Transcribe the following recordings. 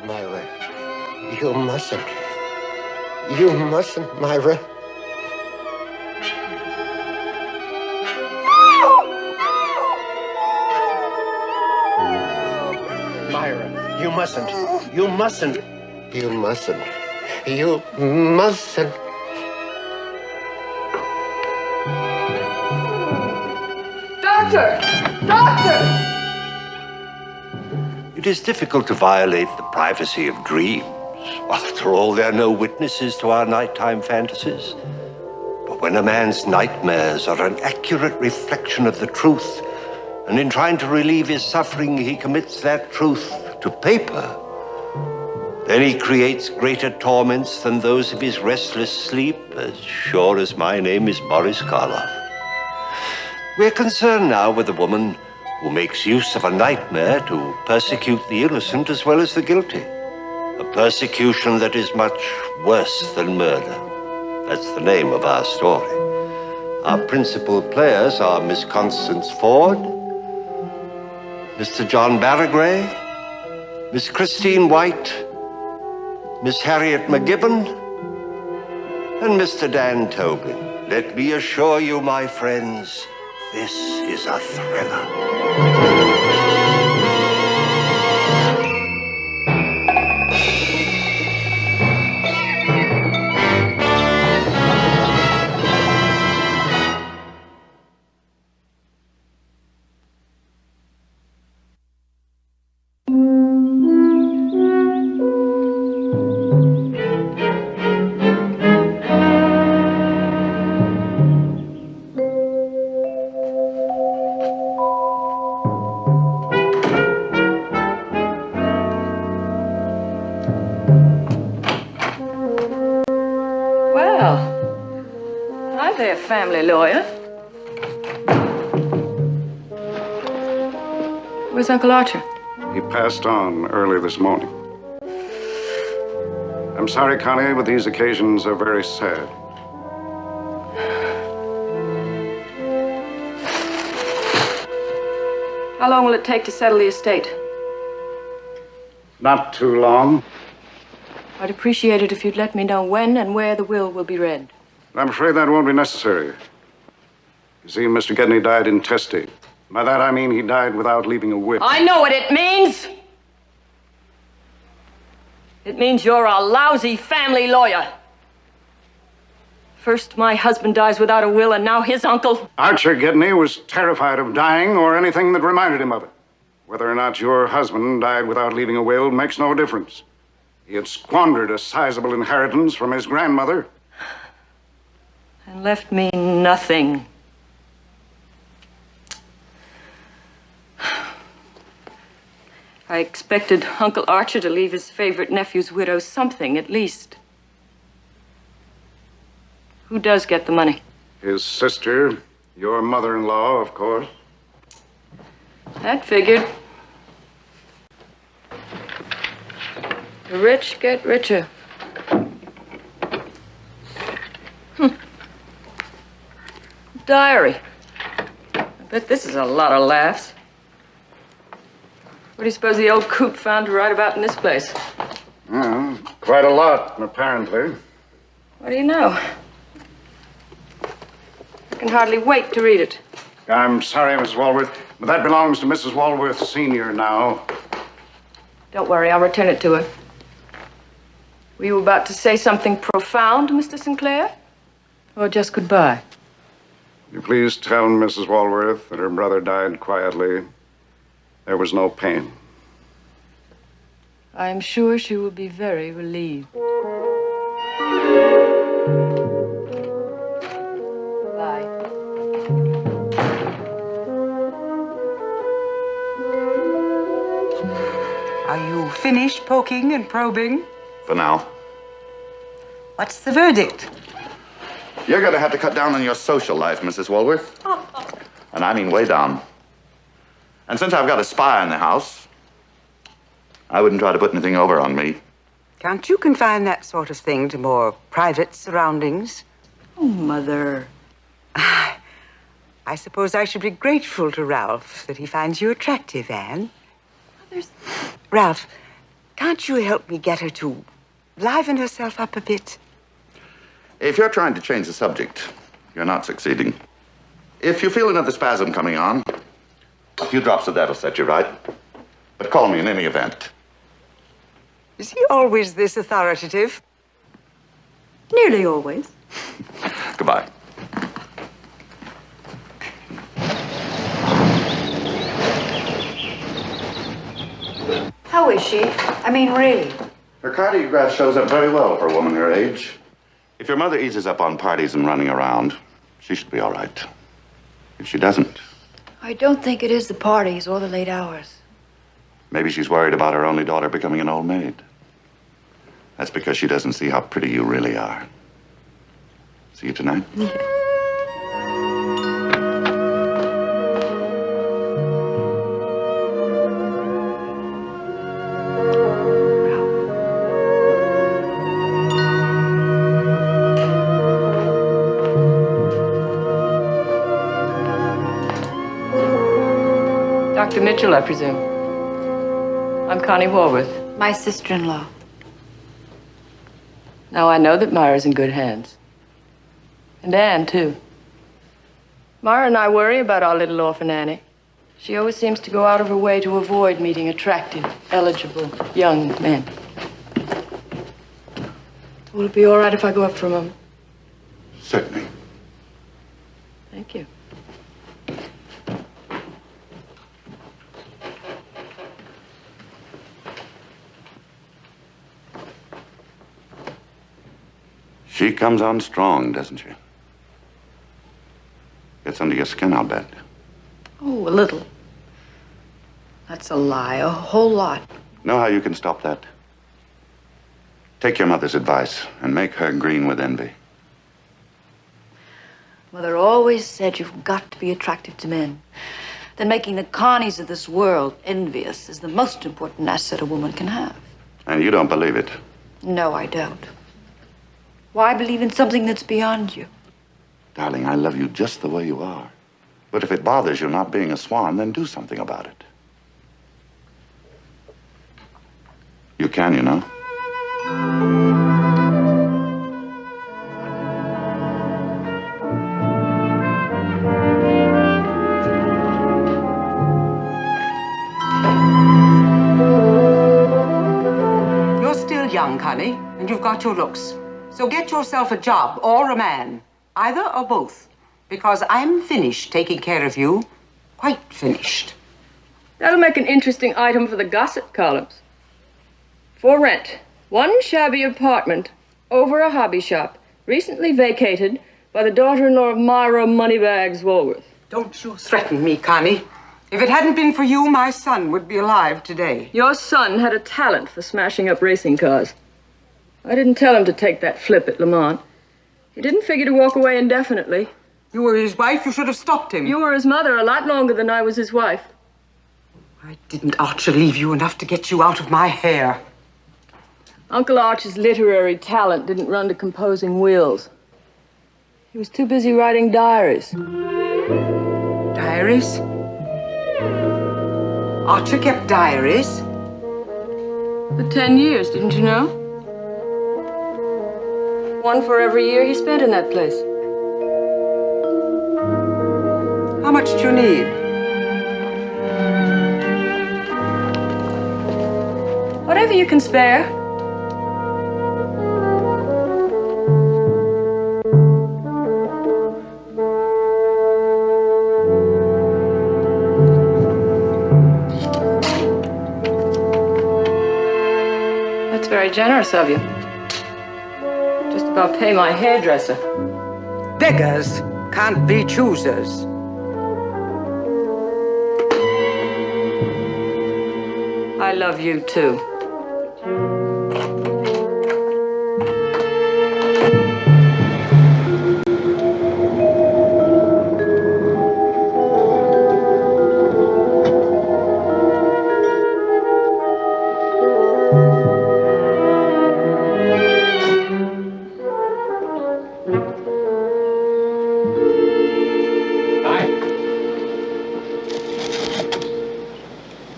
Myra, you mustn't. You mustn't, Myra. Myra, you mustn't. You mustn't. You mustn't. You mustn't. Doctor! Doctor! It is difficult to violate the privacy of dreams. After all, there are no witnesses to our nighttime fantasies. But when a man's nightmares are an accurate reflection of the truth, and in trying to relieve his suffering, he commits that truth to paper, then he creates greater torments than those of his restless sleep, as sure as my name is Boris Karloff. We're concerned now with a woman who makes use of a nightmare to persecute the innocent as well as the guilty. A persecution that is much worse than murder. That's the name of our story. Our principal players are Miss Constance Ford, Mr. John Baragrey, Miss Christine White, Miss Harriet MacGibbon, and Mr. Dan Tobin. Let me assure you, my friends, this is a thriller. Family lawyer. Where's Uncle Archer? He passed on early this morning. I'm sorry, Connie, but these occasions are very sad. How long will it take to settle the estate? Not too long. I'd appreciate it if you'd let me know when and where the will be read. I'm afraid that won't be necessary. You see, Mr. Gedney died intestate. By that I mean he died without leaving a will. I know what it means! It means you're a lousy family lawyer. First, my husband dies without a will, and now his uncle. Archer Gedney was terrified of dying or anything that reminded him of it. Whether or not your husband died without leaving a will makes no difference. He had squandered a sizable inheritance from his grandmother. And left me nothing. I expected Uncle Archer to leave his favorite nephew's widow something, at least. Who does get the money? His sister, your mother-in-law, of course. That figured. The rich get richer. Diary. I bet this is a lot of laughs. What do you suppose the old coot found to write about in this place? Well, quite a lot, apparently. What do you know? I can hardly wait to read it. I'm sorry, Mrs. Walworth, but that belongs to Mrs. Walworth Sr. now. Don't worry, I'll return it to her. Were you about to say something profound, Mr. Sinclair? Or just goodbye? Will you please tell Mrs. Walworth that her brother died quietly. There was no pain. I'm sure she will be very relieved. Bye. Are you finished poking and probing? For now. What's the verdict? You're going to have to cut down on your social life, Mrs. Walworth. And I mean way down. And since I've got a spy in the house, I wouldn't try to put anything over on me. Can't you confine that sort of thing to more private surroundings? Oh, Mother. I suppose I should be grateful to Ralph that he finds you attractive, Anne. Mother's... Ralph, Can't you help me get her to liven herself up a bit? If you're trying to change the subject, you're not succeeding. If you feel another spasm coming on, a few drops of that'll set you right. But call me in any event. Is he always this authoritative? Nearly always. Goodbye. How is she? I mean, really? Her cardiograph shows up very well for a woman her age. If your mother eases up on parties and running around, she should be all right. If she doesn't, I don't think it is the parties or the late hours. maybe she's worried about her only daughter becoming an old maid. That's because she doesn't see how pretty you really are. See you tonight? Yeah. Dr. Mitchell, I presume. I'm Connie Walworth. My sister-in-law. Now I know that Myra's in good hands. And Anne, too. Myra and I worry about our little orphan Annie. She always seems to go out of her way to avoid meeting attractive, eligible young men. Will it be all right if I go up for a moment? Certainly. Thank you. She comes on strong, doesn't she? Gets under your skin, I'll bet. Oh, a little. That's a lie, a whole lot. Know how you can stop that? Take your mother's advice and make her green with envy. Mother always said you've got to be attractive to men. That making the Connies of this world envious is the most important asset a woman can have. And you don't believe it. No, I don't. Why believe in something that's beyond you? Darling, I love you just the way you are. But if it bothers you not being a swan, then do something about it. You can, you know. You're still young, Connie, and you've got your looks. So get yourself a job or a man, either or both, because I'm finished taking care of you. Quite finished. That'll make an interesting item for the gossip columns. For rent, one shabby apartment over a hobby shop, recently vacated by the daughter-in-law of Myra Moneybags Walworth. Don't you threaten me, Connie. If it hadn't been for you, my son would be alive today. Your son had a talent for smashing up racing cars. I didn't tell him to take that flip at Le Mans. He didn't figure to walk away indefinitely. You were his wife. You should have stopped him. You were his mother a lot longer than I was his wife. I didn't Archer leave you enough to get you out of my hair. Uncle Arch's literary talent didn't run to composing wills. He was too busy writing diaries. Diaries? Archer kept diaries? For 10 years, didn't you know? One for every year he spent in that place. How much do you need? Whatever you can spare. That's very generous of you. Just about pay my hairdresser. Beggars can't be choosers. I love you, too.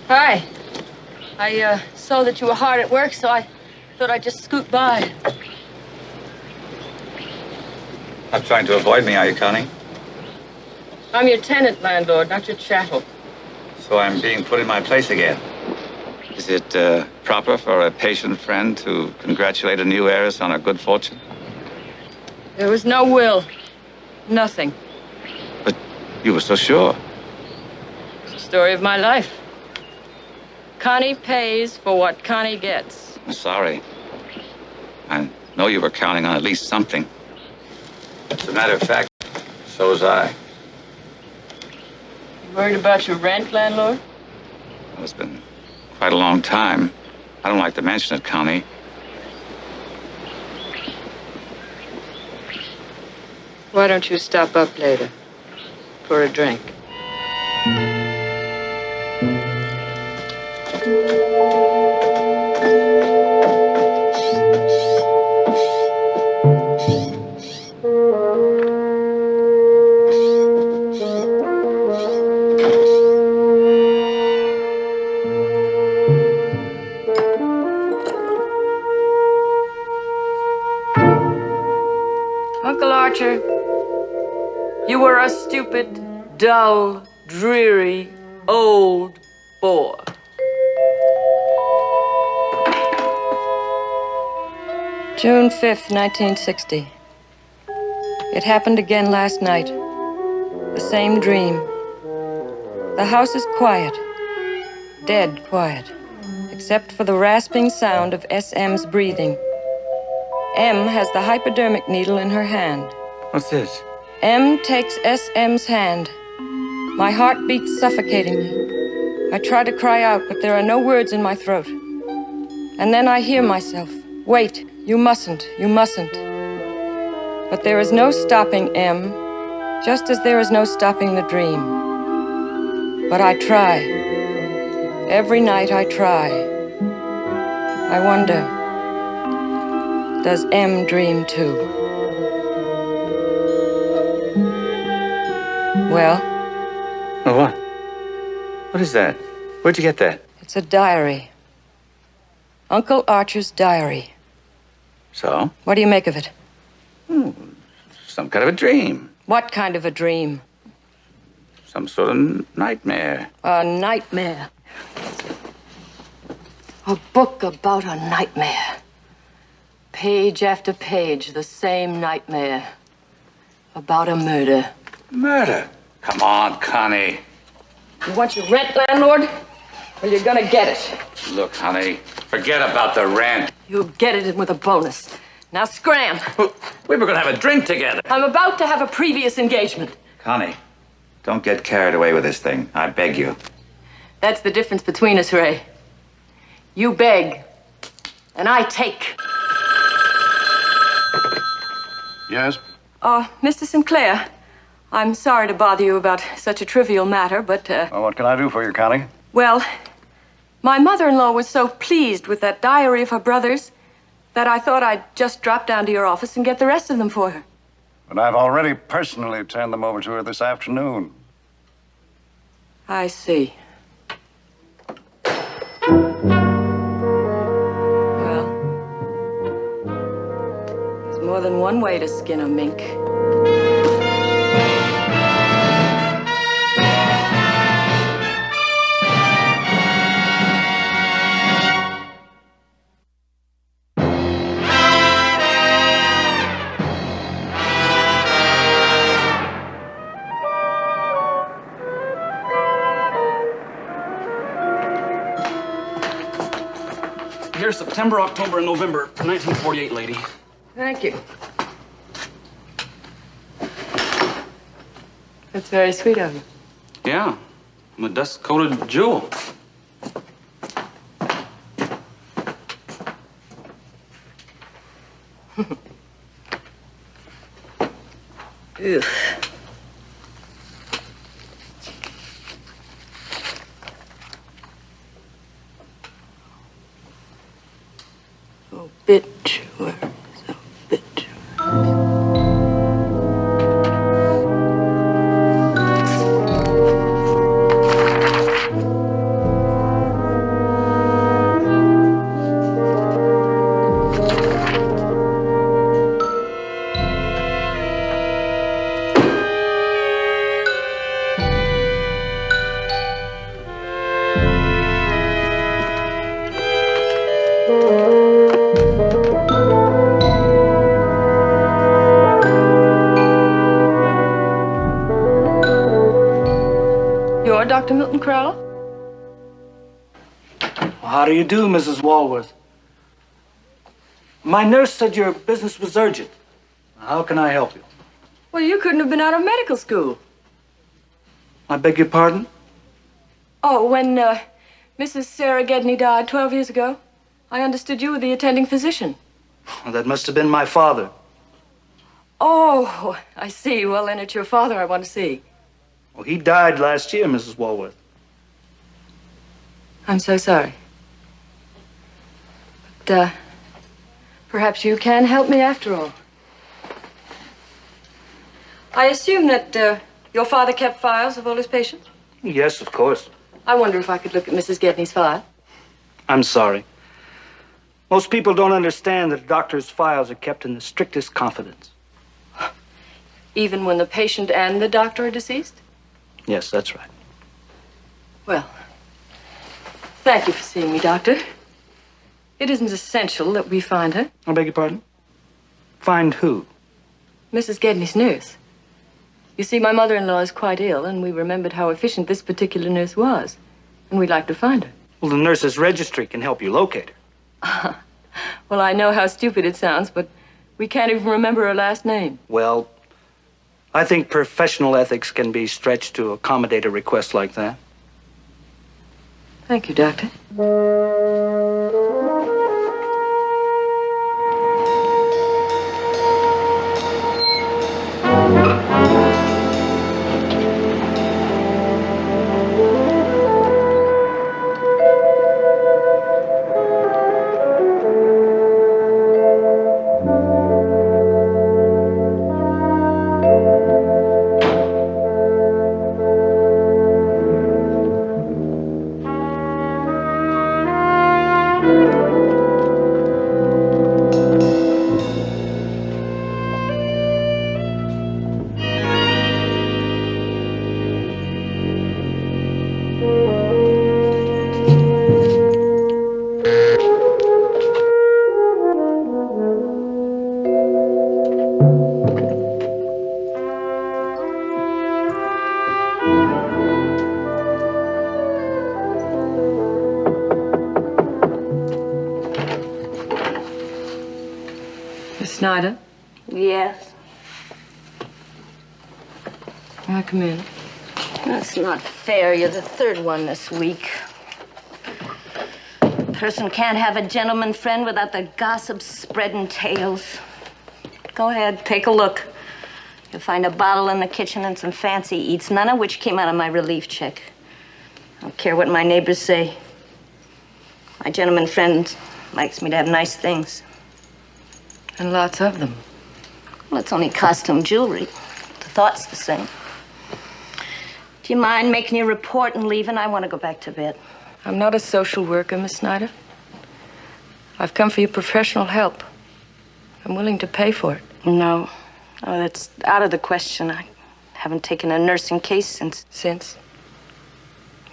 Hi. I saw that you were hard at work, so I thought I'd just scoot by. Not trying to avoid me, are you, Connie? I'm your tenant, landlord, not your chattel. So I'm being put in my place again. Is it proper for a patient friend to congratulate a new heiress on her good fortune? There was no will. Nothing. But you were so sure. It's the story of my life. Connie pays for what Connie gets. I'm sorry. I know you were counting on at least something. As a matter of fact, so was I. You worried about your rent, landlord? Well, it's been quite a long time. I don't like to mention it, Connie. Why don't you stop up later for a drink? Uncle Archer, you were a stupid, dull, dreary, old bore. June 5th, 1960. It happened again last night. The same dream. The house is quiet. Dead quiet. Except for the rasping sound of SM's breathing. M has the hypodermic needle in her hand. What's this? M takes SM's hand. My heart beats suffocatingly. I try to cry out, but there are no words in my throat. And then I hear myself. Wait, you mustn't, you mustn't. But there is no stopping M, just as there is no stopping the dream. But I try. Every night I try. I wonder, does M dream too? Well? Oh, what? What is that? Where'd you get that? It's a diary. Uncle Archer's diary. So? What do you make of it? Some kind of a dream. What kind of a dream? Some sort of nightmare. A nightmare. A book about a nightmare. Page after page, the same nightmare. About a murder. Murder? Come on, Connie. You want your rent, landlord? Well, you're gonna get it. Look, honey, forget about the rent. You'll get it with a bonus. Now scram. We were gonna have a drink together. I'm about to have a previous engagement. Connie, don't get carried away with this thing. I beg you. That's the difference between us, Ray. You beg, and I take. Yes? Mr. Sinclair, I'm sorry to bother you about such a trivial matter, but, Well, what can I do for you, Connie? well, my mother-in-law was so pleased with that diary of her brother's that I thought I'd just drop down to your office and get the rest of them for her. But I've already personally turned them over to her this afternoon. I see. Well, there's more than one way to skin a mink. Here's September, October, and November 1948, lady. Thank you. That's very sweet of you. Yeah, I'm a dust-coated jewel. Ugh. Obituaries, obituaries. Dr. Milton Crowell? Well, how do you do, Mrs. Walworth? My nurse said your business was urgent. How can I help you? Well, you couldn't have been out of medical school. I beg your pardon? Oh, when Mrs. Sarah Gedney died 12 years ago, I understood you were the attending physician. Well, that must have been my father. Oh, I see. Well, then it's your father I want to see. Well, he died last year, Mrs. Walworth. I'm so sorry. But, perhaps you can help me after all. I assume that, your father kept files of all his patients? Yes, of course. I wonder if I could look at Mrs. Gedney's file. I'm sorry. Most people don't understand that a doctor's files are kept in the strictest confidence. Even when the patient and the doctor are deceased? Yes, that's right. Well, thank you for seeing me, Doctor. It isn't essential that we find her. I beg your pardon? Find who? Mrs. Gedney's nurse. You see, my mother-in-law is quite ill, and we remembered how efficient this particular nurse was. And we'd like to find her. Well, the nurse's registry can help you locate her. Well, I know how stupid it sounds, but we can't even remember her last name. Well, I think professional ethics can be stretched to accommodate a request like that. Thank you, Doctor. Snyder? Yes. May I come in? That's not fair. You're the third one this week. A person can't have a gentleman friend without the gossip spreading tales. Go ahead, take a look. You'll find a bottle in the kitchen and some fancy eats, none of which came out of my relief check. I don't care what my neighbors say. My gentleman friend likes me to have nice things. And lots of them. Well, it's only costume jewelry. The thought's the same. Do you mind making your report and leaving? I want to go back to bed. I'm not a social worker, Miss Snyder. I've come for your professional help. I'm willing to pay for it. No. Oh, that's out of the question. I haven't taken a nursing case since... Since?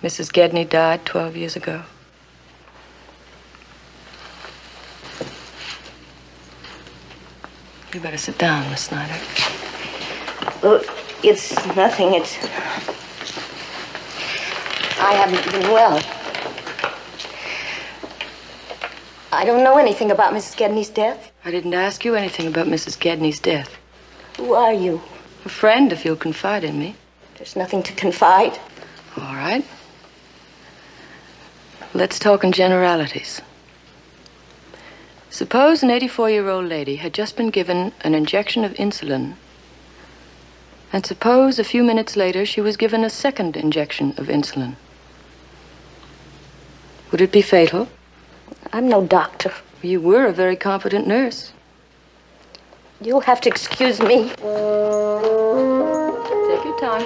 Mrs. Gedney died 12 years ago. You better sit down, Miss Snyder. Well, it's nothing. It's... I haven't been well. I don't know anything about Mrs. Gedney's death. I didn't ask you anything about Mrs. Gedney's death. Who are you? A friend, if you'll confide in me. There's nothing to confide. All right. Let's talk in generalities. Suppose an 84-year-old lady had just been given an injection of insulin, and suppose a few minutes later she was given a second injection of insulin. Would it be fatal? I'm no doctor. You were a very competent nurse. You'll have to excuse me. Take your time.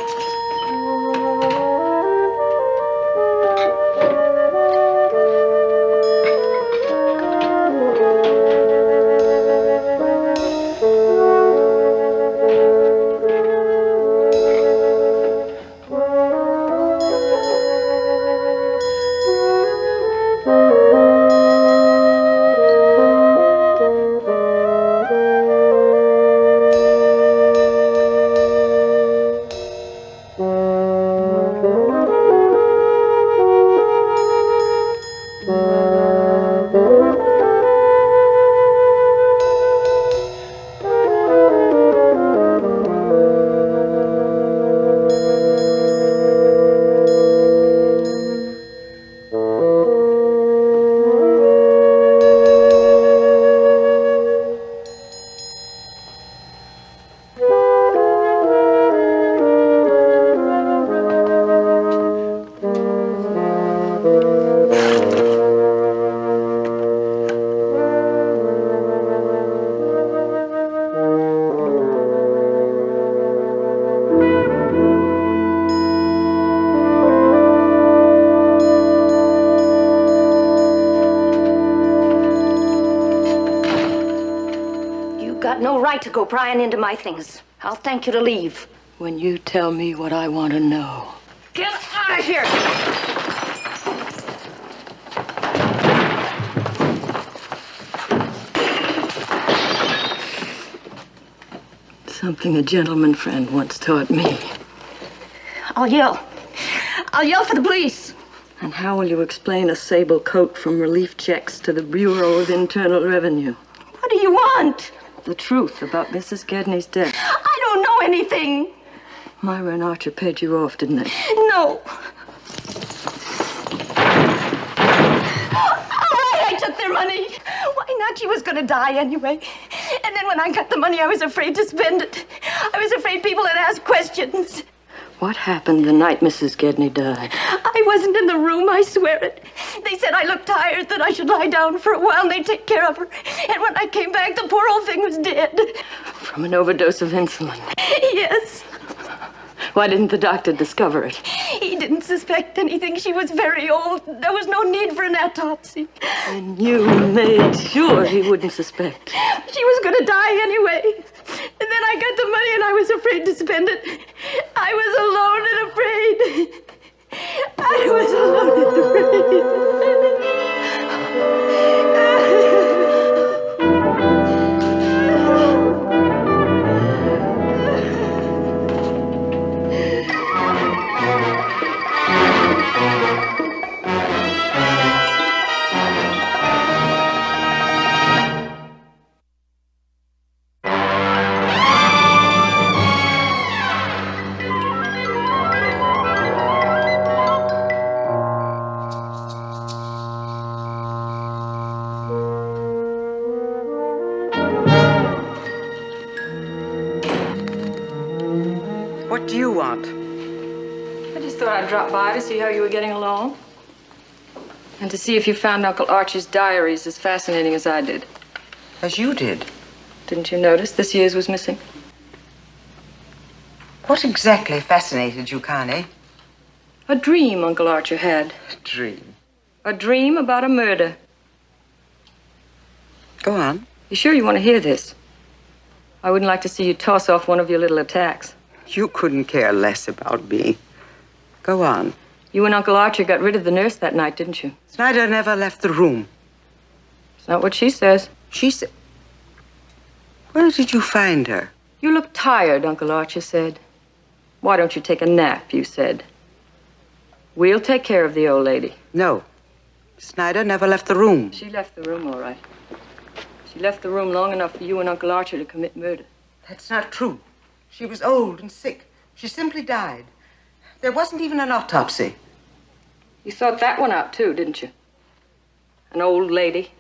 No right to go prying into my things. I'll thank you to leave. When you tell me what I want to know. Get out of here! Something a gentleman friend once taught me. I'll yell. I'll yell for the police. And how will you explain a sable coat from relief checks to the Bureau of Internal Revenue? What do you want? The truth about Mrs. Gedney's death. I don't know anything. Myra and Archer paid you off, didn't they? No. All right, I took their money. Why not? She was going to die anyway. And then when I got the money, I was afraid to spend it. I was afraid people would ask questions. What happened the night Mrs. Gedney died? I wasn't in the room, I swear it. They said I looked tired, that I should lie down for a while and they'd take care of her. And when I came back, the poor old thing was dead. From an overdose of insulin? Yes. Why didn't the doctor discover it? He didn't suspect anything. She was very old. There was no need for an autopsy. And you made sure he wouldn't suspect. She was going to die anyway. And then I got the money and I was afraid to spend it. I was alone and afraid. I was alone and afraid. What do you want? I just thought I'd drop by to see how you were getting along. And to see if you found Uncle Archie's diaries as fascinating as I did. As you did. Didn't you notice this year's was missing? What exactly fascinated you, Connie? A dream Uncle Archer had. A dream? A dream about a murder. Go on. You sure you want to hear this? I wouldn't like to see you toss off one of your little attacks. You couldn't care less about me. Go on. You and Uncle Archer got rid of the nurse that night, didn't you? Snyder never left the room. It's not what she says. She said... Where did you find her? You look tired, Uncle Archer said. Why don't you take a nap, you said. We'll take care of the old lady. No. Snyder never left the room. She left the room, all right. She left the room long enough for you and Uncle Archer to commit murder. That's not true. She was old and sick. She simply died. There wasn't even an autopsy. You thought that one out, too, didn't you? An old lady,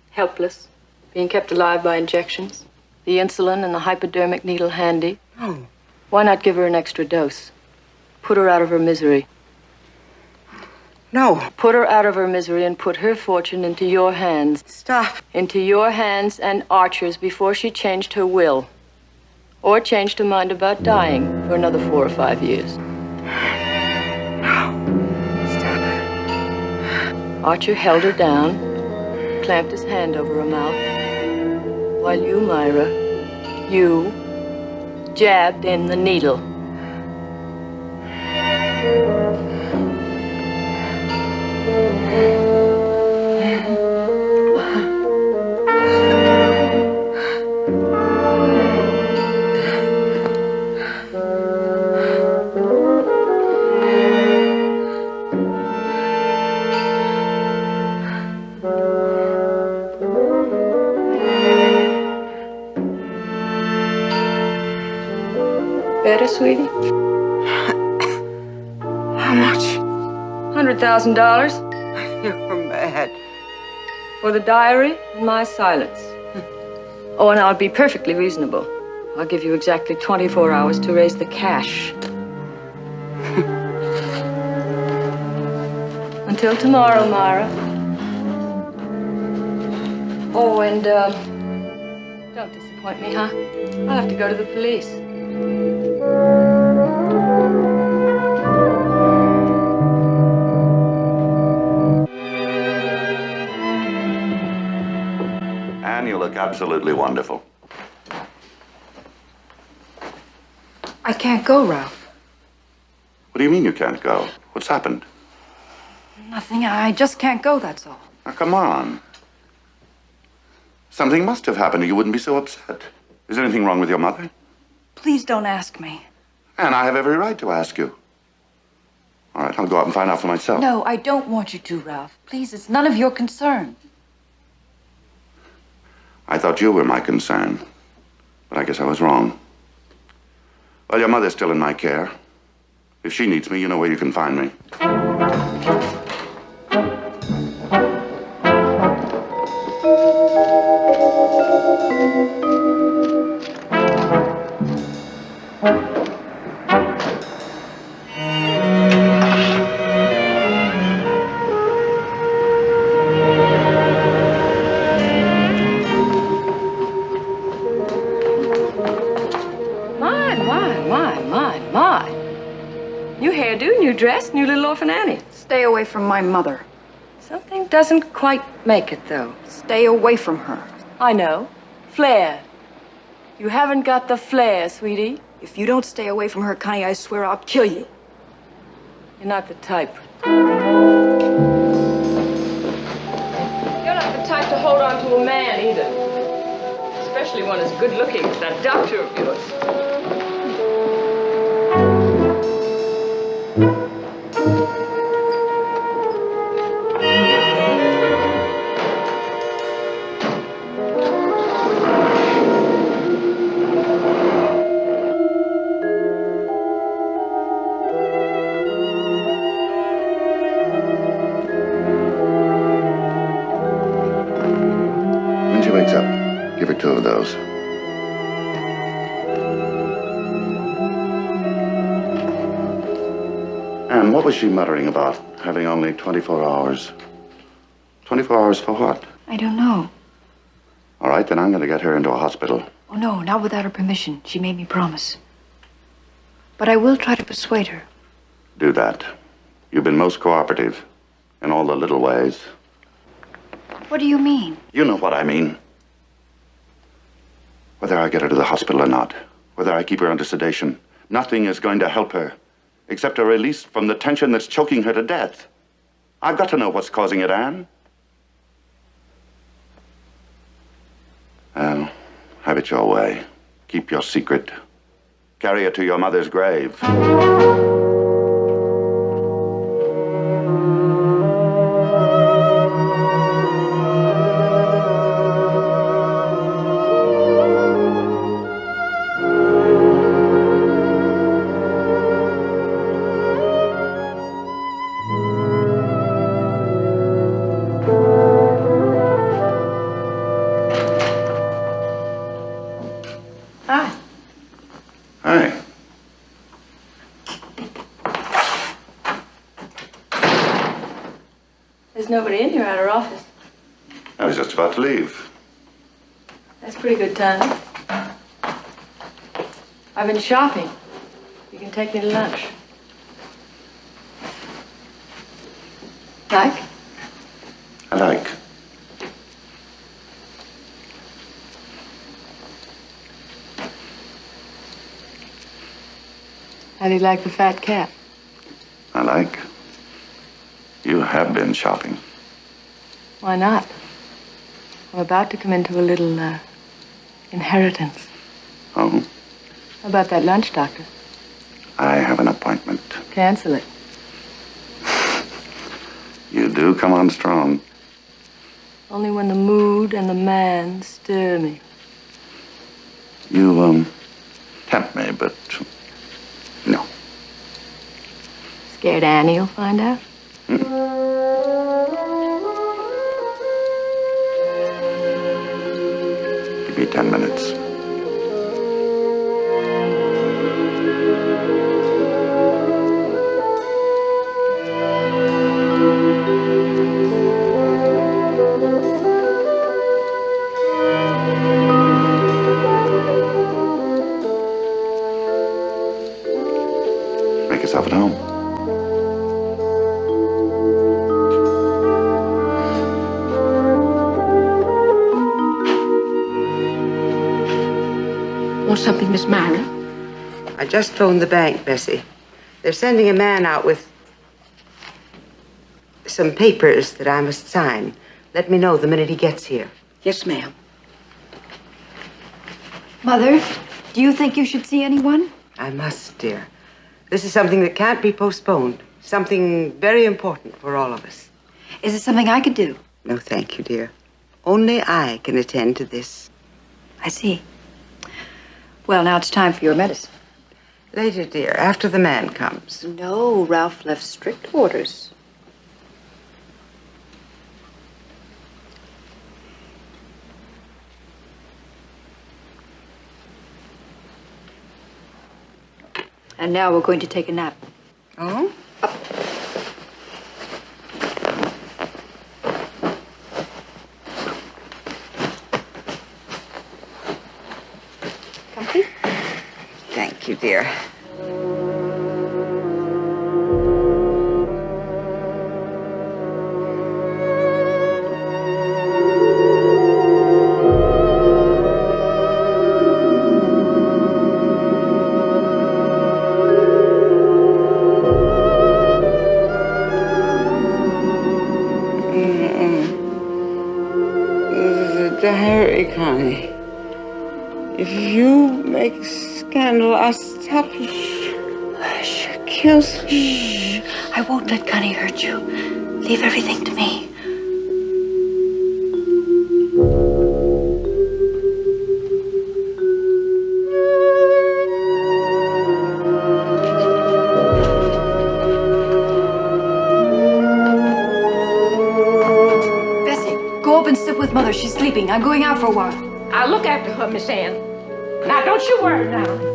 helpless, being kept alive by injections. The insulin and the hypodermic needle handy. No. Why not give her an extra dose? Put her out of her misery. No. Put her out of her misery and put her fortune into your hands. Stop. Into your hands and Archer's before she changed her will. Or changed her mind about dying for another 4 or 5 years. No. Stop. Archer held her down, clamped his hand over her mouth, while you, Myra, you jabbed in the needle. Better, sweetie? How much? $100,000. You're mad. For the diary and my silence. Oh, and I'll be perfectly reasonable. I'll give you exactly 24 hours to raise the cash. till tomorrow, Myra. Oh, and, don't disappoint me, huh? I'll have to go to the police. Anne, you look absolutely wonderful. I can't go, Ralph. What do you mean you can't go? What's happened? Nothing. I just can't go, that's all. Now, come on. Something must have happened or you wouldn't be so upset. Is there anything wrong with your mother? Please don't ask me. And I have every right to ask you. All right, I'll go out and find out for myself. No, I don't want you to, Ralph. Please, it's none of your concern. I thought you were my concern, but I guess I was wrong. Well, your mother's still in my care. If she needs me, you know where you can find me. New hairdo, new dress, new little orphan Annie. Stay away from my mother. Something doesn't quite make it, though. Stay away from her. I know. Flair. You haven't got the flair, sweetie. If you don't stay away from her, Connie, I swear I'll kill you. You're not the type. You're not the type to hold on to a man, either. Especially one as good-looking as that doctor of yours. When she wakes up, give her 2 of those. And what was she muttering about, having only 24 hours? 24 hours for what? I don't know. All right, then I'm going to get her into a hospital. Oh, no, not without her permission. She made me promise. But I will try to persuade her. Do that. You've been most cooperative in all the little ways. What do you mean? You know what I mean. Whether I get her to the hospital or not, whether I keep her under sedation, nothing is going to help her except a release from the tension that's choking her to death. I've got to know what's causing it, Anne. Well, have it your way. Keep your secret. Carry it to your mother's grave. Hi. Hi. There's nobody in here at our office. I was just about to leave. That's pretty good timing. I've been shopping. You can take me to lunch. Like? I like. How do you like the fat cat? I like. You have been shopping. Why not? I'm about to come into a little, inheritance. Oh? How about that lunch, Doctor? I have an appointment. Cancel it. You do come on strong. Only when the mood and the man stir me. You, tempt me, but no. Scared Annie'll find out? Give me 10 minutes. Want something, Miss Myra? I just phoned the bank, Bessie. They're sending a man out with some papers that I must sign. Let me know the minute he gets here. Yes, ma'am. Mother, do you think you should see anyone? I must, dear. This is something that can't be postponed. Something very important for all of us. Is it something I could do? No, thank you, dear. Only I can attend to this. I see. Well, now it's time for your medicine. Later, dear, after the man comes. No, Ralph left strict orders. And now we're going to take a nap. Oh? Comfy? Thank you, dear. Diary, Connie. If you make a scandal, I'll stop you. She kills me. Shh. I won't let Connie hurt you. Leave everything to me. Mother, she's sleeping. I'm going out for a while. I'll look after her, Miss Anne. Now, don't you worry now.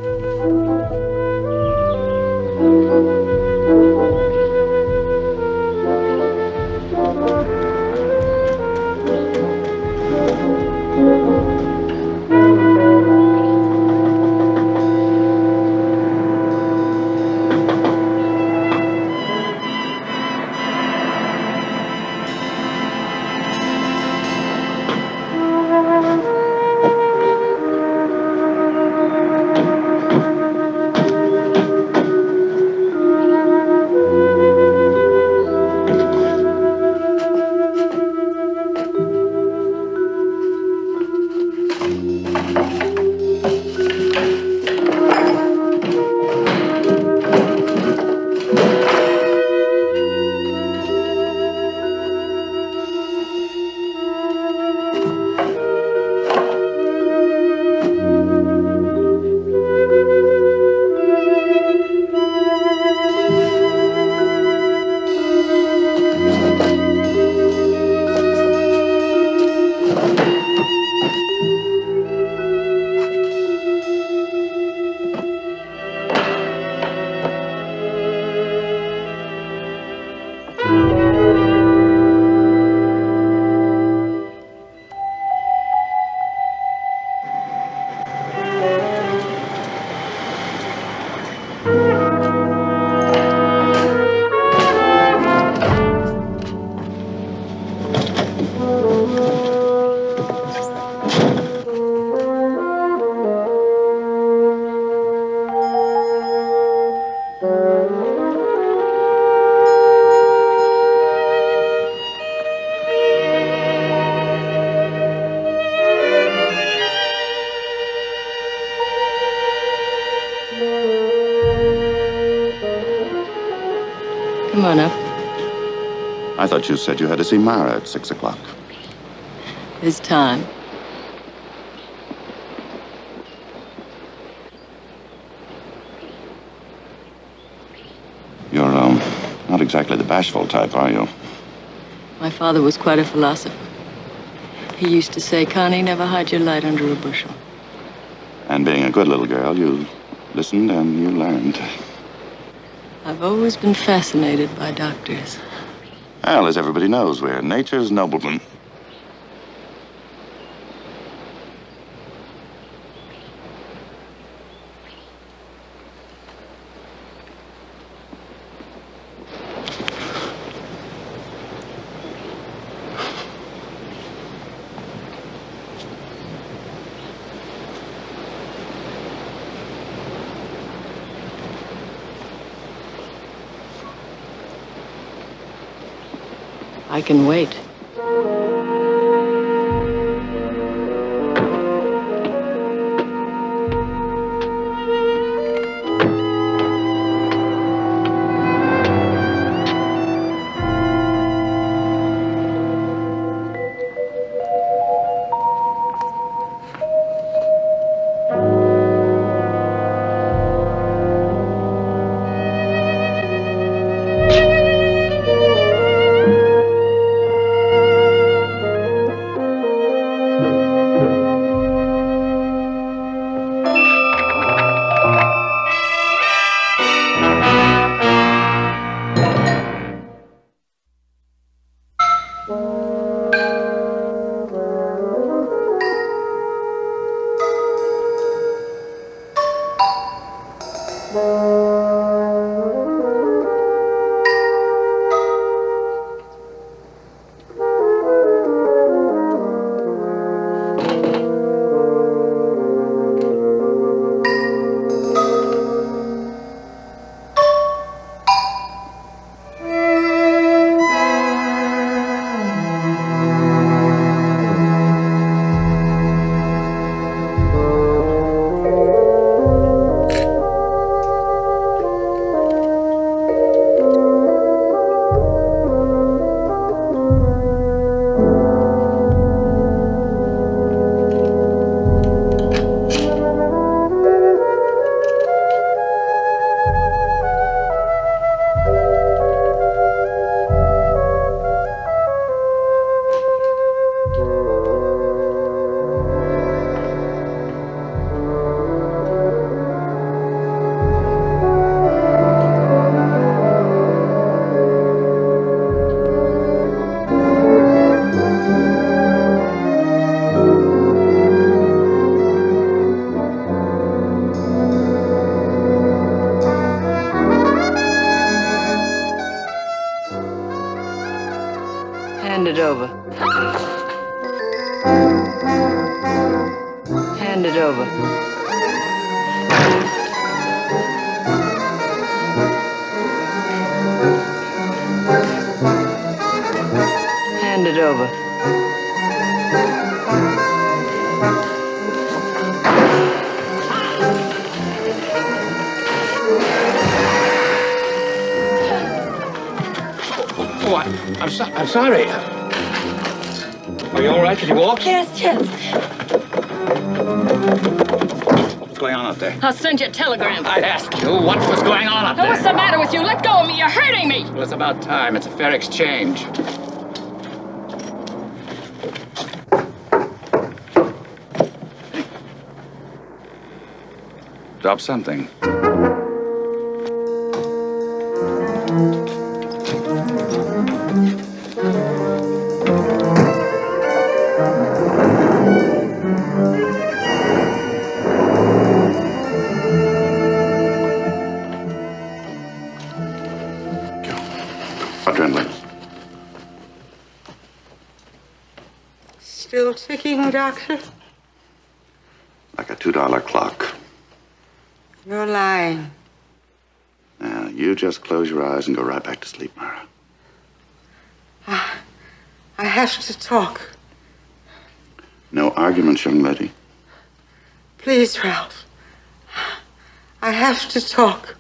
Come on up. I thought you said you had to see Mara at 6 o'clock. It's time. You're, not exactly the bashful type, are you? My father was quite a philosopher. He used to say, Connie, never hide your light under a bushel. And being a good little girl, you listened and you learned. I've always been fascinated by doctors. Well, as everybody knows, we're nature's noblemen. I can wait. Hand it over. Hand it over. Hand it over. Oh, I'm sorry. Are you all right? Can you walk? Yes, yes. What's going on out there? I'll send you a telegram. I asked you what was going on up Now, there. what's the matter with you? Let go of me. You're hurting me. Well, it's about time. It's a fair exchange. Drop something. Adrenaline. Still ticking, Doctor? Like a $2 clock. You're lying. Now, you just close your eyes and go right back to sleep, Myra. I have to talk. No arguments, young lady. Please, Ralph. I have to talk.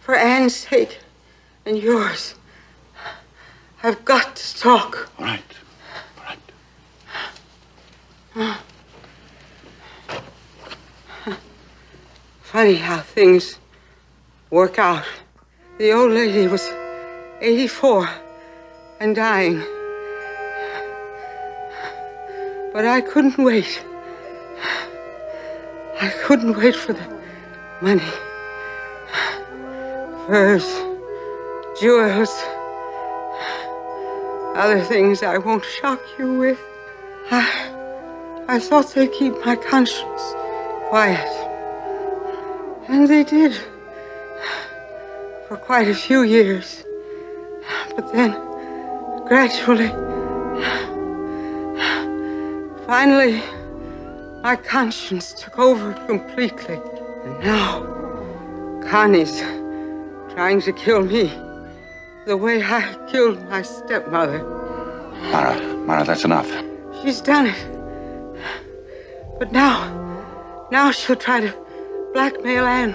For Anne's sake and yours. I've got to talk. All right. Funny how things work out. The old lady was 84 and dying. But I couldn't wait. I couldn't wait for the money. Furs, jewels, other things I won't shock you with. I thought they'd keep my conscience quiet. And they did. For quite a few years. But then, gradually, finally, my conscience took over completely. And now, Connie's trying to kill me. The way I killed my stepmother. Mara, that's enough. She's done it. But now she'll try to blackmail Anne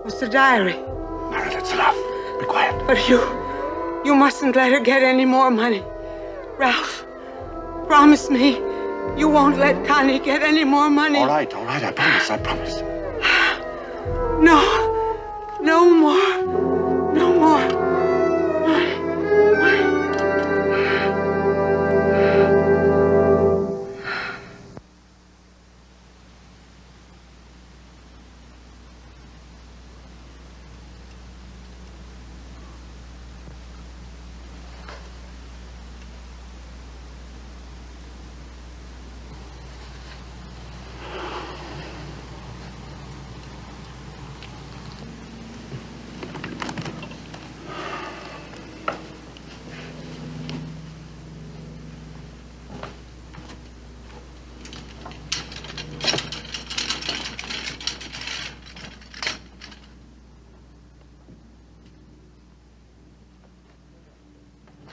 with the diary. Mara, that's enough. Be quiet. But you mustn't let her get any more money. Ralph, promise me you won't let Connie get any more money. All right, I promise. No more. No more.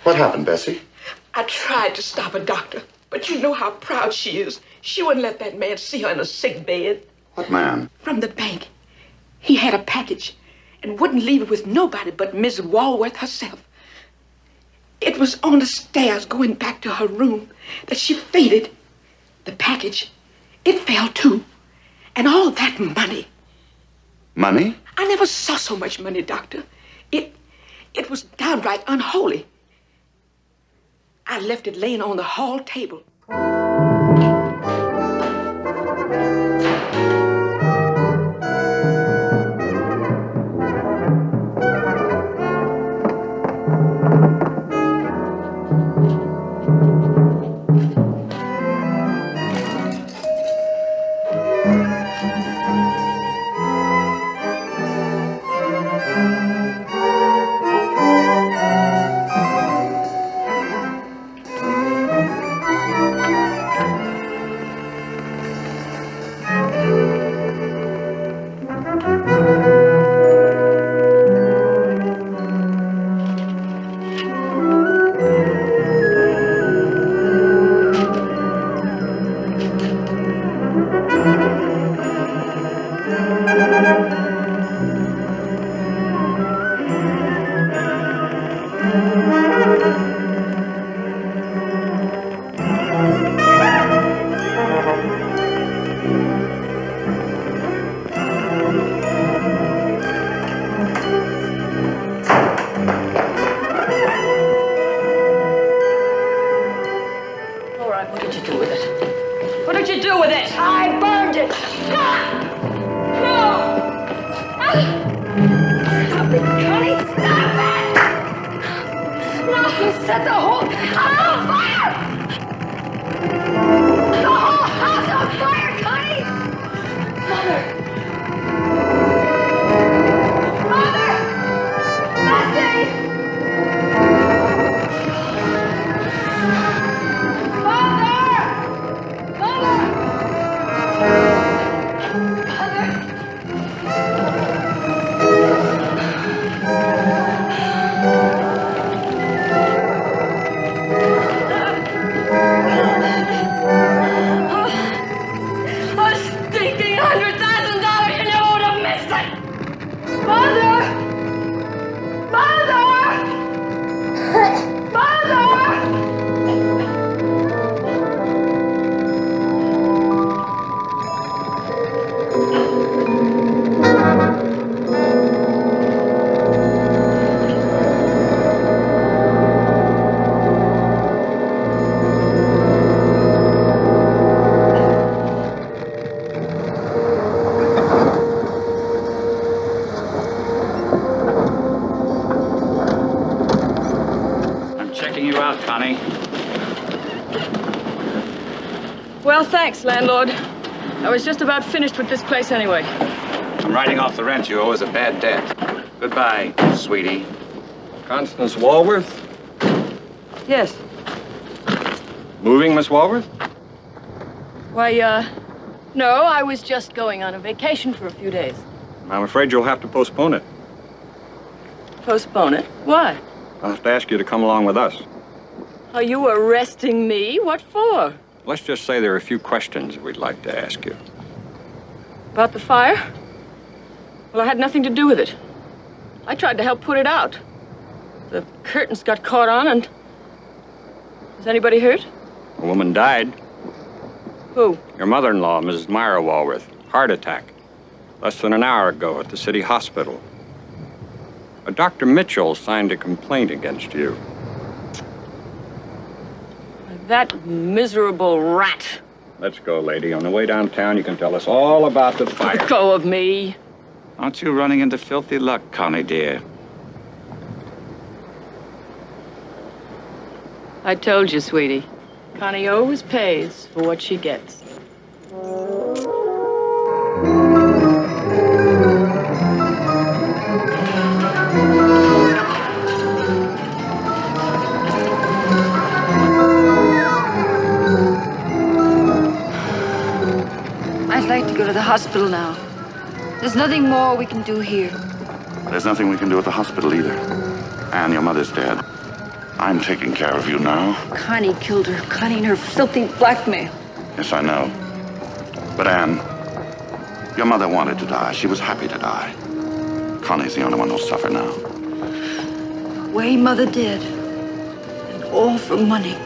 What happened, Bessie? I tried to stop her, Doctor, but you know how proud she is. She wouldn't let that man see her in a sick bed. What man? From the bank. He had a package and wouldn't leave it with nobody but Miss Walworth herself. It was on the stairs going back to her room that she fainted. The package, it fell too. And all that money. Money? I never saw so much money, Doctor. It was downright unholy. I left it laying on the hall table. Well, thanks, landlord. I was just about finished with this place anyway. I'm writing off the rent you owe as a bad debt. Goodbye, sweetie. Constance Walworth? Yes. Moving, Miss Walworth? Why, no, I was just going on a vacation for a few days. I'm afraid you'll have to postpone it. Postpone it? Why? I'll have to ask you to come along with us. Are you arresting me? What for? Let's just say there are a few questions we'd like to ask you. About the fire? Well, I had nothing to do with it. I tried to help put it out. The curtains got caught on and... Is anybody hurt? A woman died. Who? Your mother-in-law, Mrs. Myra Walworth. Heart attack. Less than an hour ago at the city hospital. Dr. Mitchell signed a complaint against you. That miserable rat. Let's go, lady. On the way downtown, you can tell us all about the fire. Let go of me. Aren't you running into filthy luck, Connie, dear? I told you, sweetie. Connie always pays for what she gets. I'd like to go to the hospital now. There's nothing more we can do here. There's nothing we can do at the hospital either. Anne, your mother's dead. I'm taking care of you now. Connie killed her. Connie and her filthy blackmail. Yes, I know. But Anne, your mother wanted to die. She was happy to die. Connie's the only one who'll suffer now. The way Mother did. And all for money.